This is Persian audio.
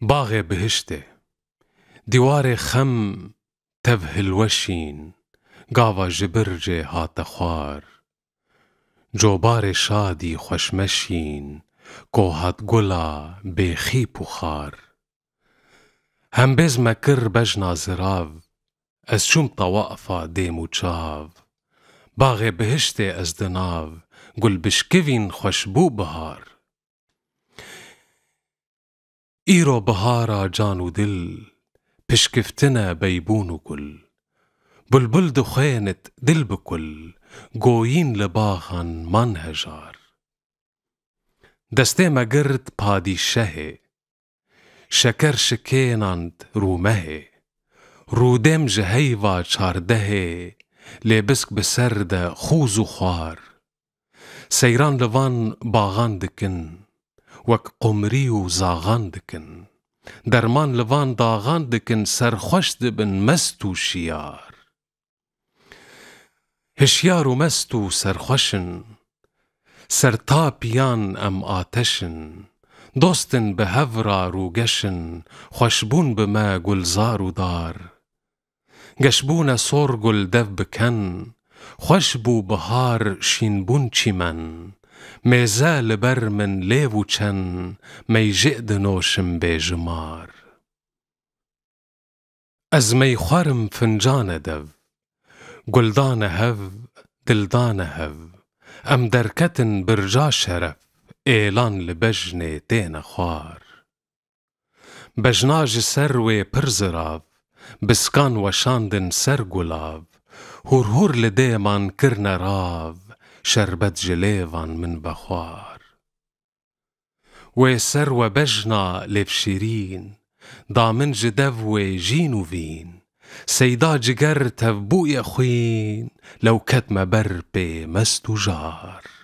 باغ بهشته دیوار خم تبهل وشین گاوا جبرجه هات خوار جوبار شادی خوشمشین کوهات گلا بخیپ و خار هم بز مکر بجنا زراو از چوم طوائفا دیم و چاو باغ بهشته از دناو گل بشکوین خوشبو بهار ایرو بهارا جان و دل پشکفتنا بیبون و گل بلبل دخینت دل بکل گویین لباغان من هجار دسته مگرد پادیشه شکر شکیناند رومه رودم جهیوا چارده لبسک بسرد خوز و خوار سیران لوان باغان دکن وک قمری و زاغان دکن درمان لوان داغان دکن سرخوش دبن مست و شیار هشیار و مست و سرخوشن سرتاپیان ام آتشن دوستن به هورا روگشن خوشبون به ما گلزار و دار گشبون سور گل دو بکن خوشبو بهار شینبون چیمن میزه لبر من لیو چن می جئد نوشم بیجمار از می خورم فنجان دو گلدان هف دلدان هف ام درکتن برجا شرف اعلان لبجن تین خوار بجناج سروی پرزراف بسکان وشاندن سر گلاف هور هور لدیمان کرن راف شربت جلیوان من بخوار و سر و بجنا لبشیرین دامن جدو و جین و وین سیدا جگر تفبوی خوین لو کتم بر بی مستو جار